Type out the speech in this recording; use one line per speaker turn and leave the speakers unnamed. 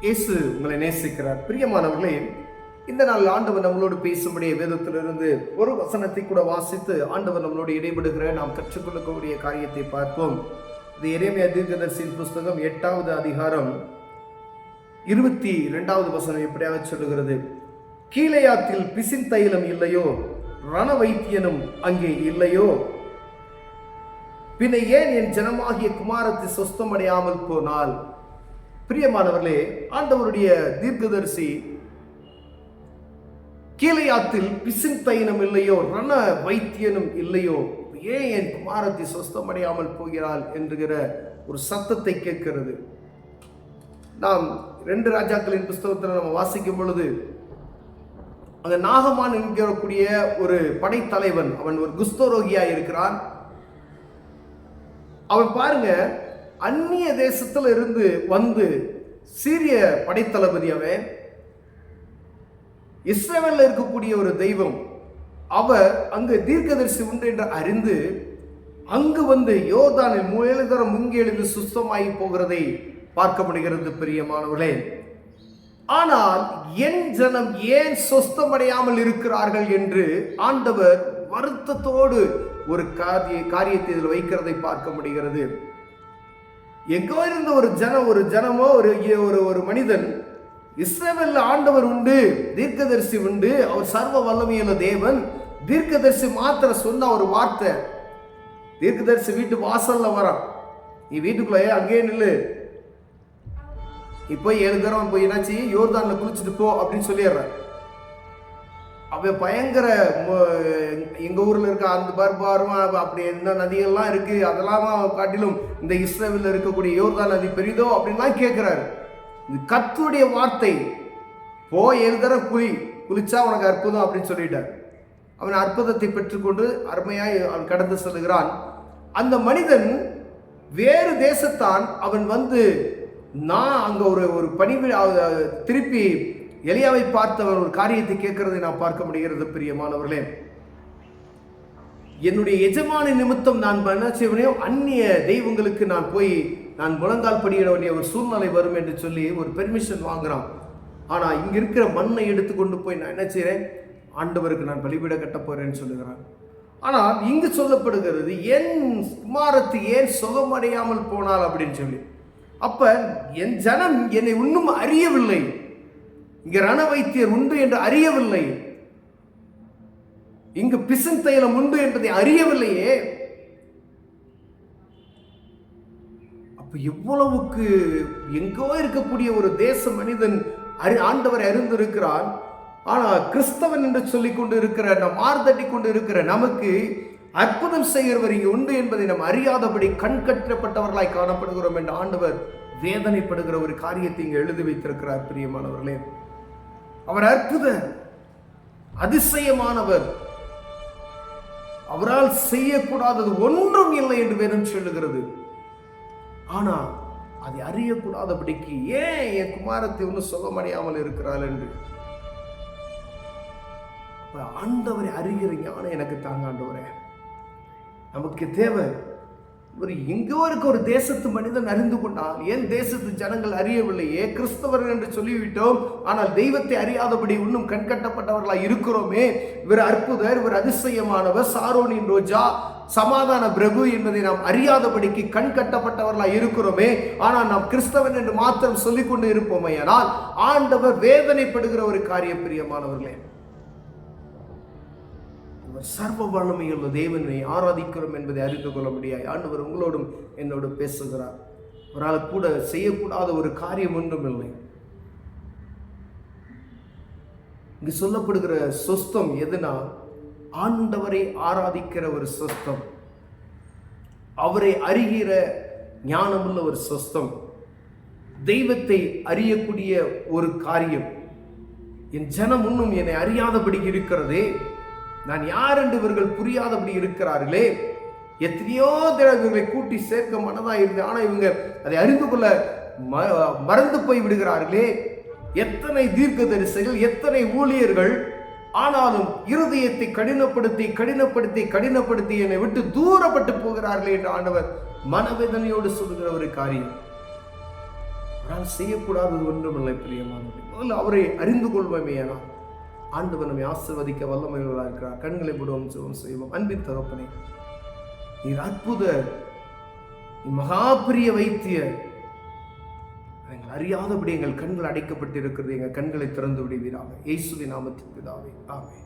இயேசு உங்களை நேசிக்கிறார். பிரியமானவர்களே, இந்த நாள் ஆண்டவர் நம்மளோடு பேசும்படி வேதத்திலிருந்து ஒரு வசனத்தை கூட வாசித்து ஆண்டவர் நம்மளோடு இடைபடுகிற நாம் கற்றுக்கொள்ளக்கூடிய காரியத்தை பார்ப்போம். இது எரேமியா தீர்க்கதரிசியின் புஸ்தகம் 8வது அதிகாரம் 22வது வசனம் எப்படியாக சொல்லுகிறது. கீலேயாத்தில் பிசின் தைலம் இல்லையோ, ரண வைத்தியனும் அங்கே இல்லையோ, பின்ன ஏன் என் ஜனமாகிய குமாரத்தை சொஸ்தமடையாமல் போனால்? பிரியமானவர்களே, ஆண்டவருடைய தீர்க்கதரிசி கீலேயாத்தில் பிசின் தைலம் இல்லையோ, ரண வைத்தியனும் இல்லையோ, ஏன் என் குமாரத்தை சொஸ்தமடையாமல் போகிறாள் என்கிற ஒரு சத்தத்தை கேட்கிறது. நாம் 2 ராஜாக்களின் புஸ்தகத்தில் நம்ம வாசிக்கும் பொழுது அங்க நாகமான் என்கிறக்கூடிய ஒரு படைத்தலைவன், அவன் ஒரு குஸ்தரோகியா இருக்கிறான். அவன் பாருங்க, அந்நிய தேசத்துல இருந்து வந்து சீரிய படைத்தளபதி. அவன் இஸ்ரவேல்ல இருக்கக்கூடிய ஒரு தெய்வம். அவர் அங்கு தீர்க்கதரிசி உண்டு என்று அறிந்து அங்கு வந்து யோர்தானில் 7 தரம் முங்கி எழுந்து சுத்தமாகி போகிறதை பார்க்க முடிகிறது. பிரியமானவர்களே, ஆனால் என் ஜனம் ஏன் சொஸ்தமடையாமல் இருக்கிறார்கள் என்று ஆண்டவர் வருத்தத்தோடு ஒரு காரியத்தை இதில் வைக்கிறதை பார்க்க முடிகிறது. எங்கோ இருந்த ஒரு ஜனமோ ஒரு மனிதன், இஸ்ரவேல்ல ஆண்டவர் உண்டு, தீர்க்கதரிசி உண்டு, அவர் சர்வ வல்லமையுள்ள தேவன், தீர்க்கதரிசி மாத்திர சொன்ன ஒரு வார்த்தை, தீர்க்கதரிசி வீட்டு வாசல்ல வரான், நீ வீட்டுக்குள்ளே அங்கேயே நில்லு, இப்போ 7 தரம் போய் என்னாச்சு யோர்தான்ல குளிச்சுட்டு போ அப்படின்னு சொல்லிடுறான். அவன் பயங்கர, எங்க ஊர்ல இருக்க அந்த பர்பாரமா அப்படி என்ன நதிகள்லாம் இருக்கு, அதெல்லாம் காட்டிலும் இந்த இஸ்ரவேல்ல இருக்கக்கூடிய யோர்தான் நதி பெரிதோ அப்படின்லாம் கேட்கிறாரு. இது கர்த்தருடைய வார்த்தை, போ 7 தரம் குளிச்சா உனக்கு அற்புதம் அப்படின்னு சொல்லிட்டார். அவன் அற்புதத்தை பெற்றுக்கொண்டு அருமையாய் அவன் கடந்து செல்கிறான். அந்த மனிதன் வேறு தேசத்தான். அவன் வந்து நான் அங்க ஒரு பணிவி திருப்பி எலியாவை பார்த்தவன் ஒரு காரியத்தை கேட்கிறதை நான் பார்க்க முடிகிறது. பிரியமானவர்களே, என்னுடைய எஜமான நிமித்தம் நான் என்ன செய்வனையோ அந்நிய தெய்வங்களுக்கு நான் முழங்கால் படியிட வேண்டிய ஒரு சூழ்நிலை வரும் என்று சொல்லி ஒரு பெர்மிஷன் வாங்குறான். ஆனா இங்க இருக்கிற மண்ணை எடுத்துக்கொண்டு போய் நான் என்ன செய்றேன், ஆண்டவருக்கு நான் பலிபீட கட்ட போறேன்னு சொல்லுகிறான். ஆனால் இங்கு சொல்லப்படுகிறது, என் குமாரத்து ஏன் சுகமடையாமல் போனால் அப்படின்னு சொல்லி. அப்ப என் ஜனம் என்னை இன்னும் அறியவில்லை, இங்க ரண வைத்தியர் உண்டு என்று அறியவில்லை, இங்கு பிசின் தைலம் உண்டு என்பதை அறியவில்லையே. அப்ப எவ்வளவுக்கு எங்கோ இருக்கக்கூடிய ஒரு தேச மனிதன் ஆண்டவரை அறிந்திருக்கிறான். ஆனா கிறிஸ்தவன் என்று சொல்லிக் கொண்டு இருக்கிற நம் மார்தட்டி கொண்டு இருக்கிற நமக்கு அற்புதம் செய்கிறவர் இங்கு உண்டு என்பதை நாம் அறியாதபடி கண் கட்டப்பட்டவர்களாய் காணப்படுகிறோம் என்று ஆண்டவர் வேதனைப்படுகிற ஒரு காரியத்தை இங்கு எழுதி வைத்திருக்கிறார். பிரியமானவர்களே, அவர் அற்புதர், அதிசயமானவர், அவரால் செய்யக்கூடாதது ஒன்றும் இல்லை என்று வேதம் சொல்லுகிறது. ஆனா அதை அறியக்கூடாதபடிக்கு ஏன் என் குமாரத்தை ஒன்றும் சுகமடையாமல் இருக்கிறாள் என்று ஆண்டவரை அறிகிற ஞானம் எனக்கு தாங்க. ஆண்டவரே, நமக்கு தேவை எங்கோ இருக்க ஒரு தேசத்து மனிதன் அறிந்து கொண்டால், ஏன் தேசத்து ஜனங்கள் அறியவில்லையே, கிறிஸ்தவர்கள் என்று சொல்லிவிட்டோம், ஆனால் தெய்வத்தை அறியாதபடி இன்னும் கண்கட்டப்பட்டவர்களாக இருக்கிறோமே. இவர் அற்புதர், இவர் அதிசயமானவர், சாரோனின் ரோஜா, சமாதான பிரபு என்பதை நாம் அறியாதபடிக்கு கண் கட்டப்பட்டவர்களாக இருக்கிறோமே. ஆனால் நாம் கிறிஸ்தவன் என்று மாத்திரம் சொல்லிக் கொண்டு இருப்போமே. ஆனால் ஆண்டவர் வேதனைப்படுகிற ஒரு காரியம். பிரியமானவர்களே, சர்வ வல்லமையுள்ள தேவனை ஆராதிக்கிறோம் என்பதை அறிந்து கொள்ள முடியாது. ஆண்டவர் உங்களோடும் என்னோடு பேசுகிறார். அவரால் கூட செய்யக்கூடாத ஒரு காரியம் ஒன்றும் இல்லை. இங்கு சொல்லப்படுகிற சொஸ்தம் எதுனா, ஆண்டவரை ஆராதிக்கிற ஒரு சொஸ்தம், அவரை அறிகிற ஞானமுள்ள ஒரு சொஸ்தம், தெய்வத்தை அறியக்கூடிய ஒரு காரியம். என் ஜனம் இன்னும் என்னை அறியாதபடி இருக்கிறதே, நான் யார் என்று இவர்கள் புரியாதபடி இருக்கிறார்களே. எத்தனையோ இவர்களை கூட்டி சேர்க்க மனதா இருந்து, ஆனா இவங்க அதை அறிந்து கொள்ள மறந்து போய் விடுகிறார்களே. எத்தனை தீர்க்கதரிசிகள், எத்தனை ஊழியர்கள், ஆனாலும் இருதயத்தை கடினப்படுத்தி கடினப்படுத்தி கடினப்படுத்தி என்னை விட்டு தூரப்பட்டு போகிறார்களே என்று ஆண்டவர் மனவேதனையோடு சொல்லுகிற ஒரு காரியம். நான் செய்யக்கூடாதது ஒன்றுமில்லை பிரியமானவர்களே. முதல்ல அவரை அறிந்து கொள்வோமேயானால் ஆண்டவர் நம்மை ஆசீர்வதிக்க வல்லமையுள்ளவராக இருக்கிறார். கண்களை விடுவோம், ஜெபம் செய்வோம். அன்பின் தகப்பனே, நீர் அற்புத, மகா பெரிய வைத்தியர். எங்கள் அறியாதபடி எங்கள் கண்கள் அடைக்கப்பட்டிருக்கிறது. எங்கள் கண்களை திறந்து விடுவீராக. இயேசுவின் நாமத்தில் பிதாவே, ஆமென்.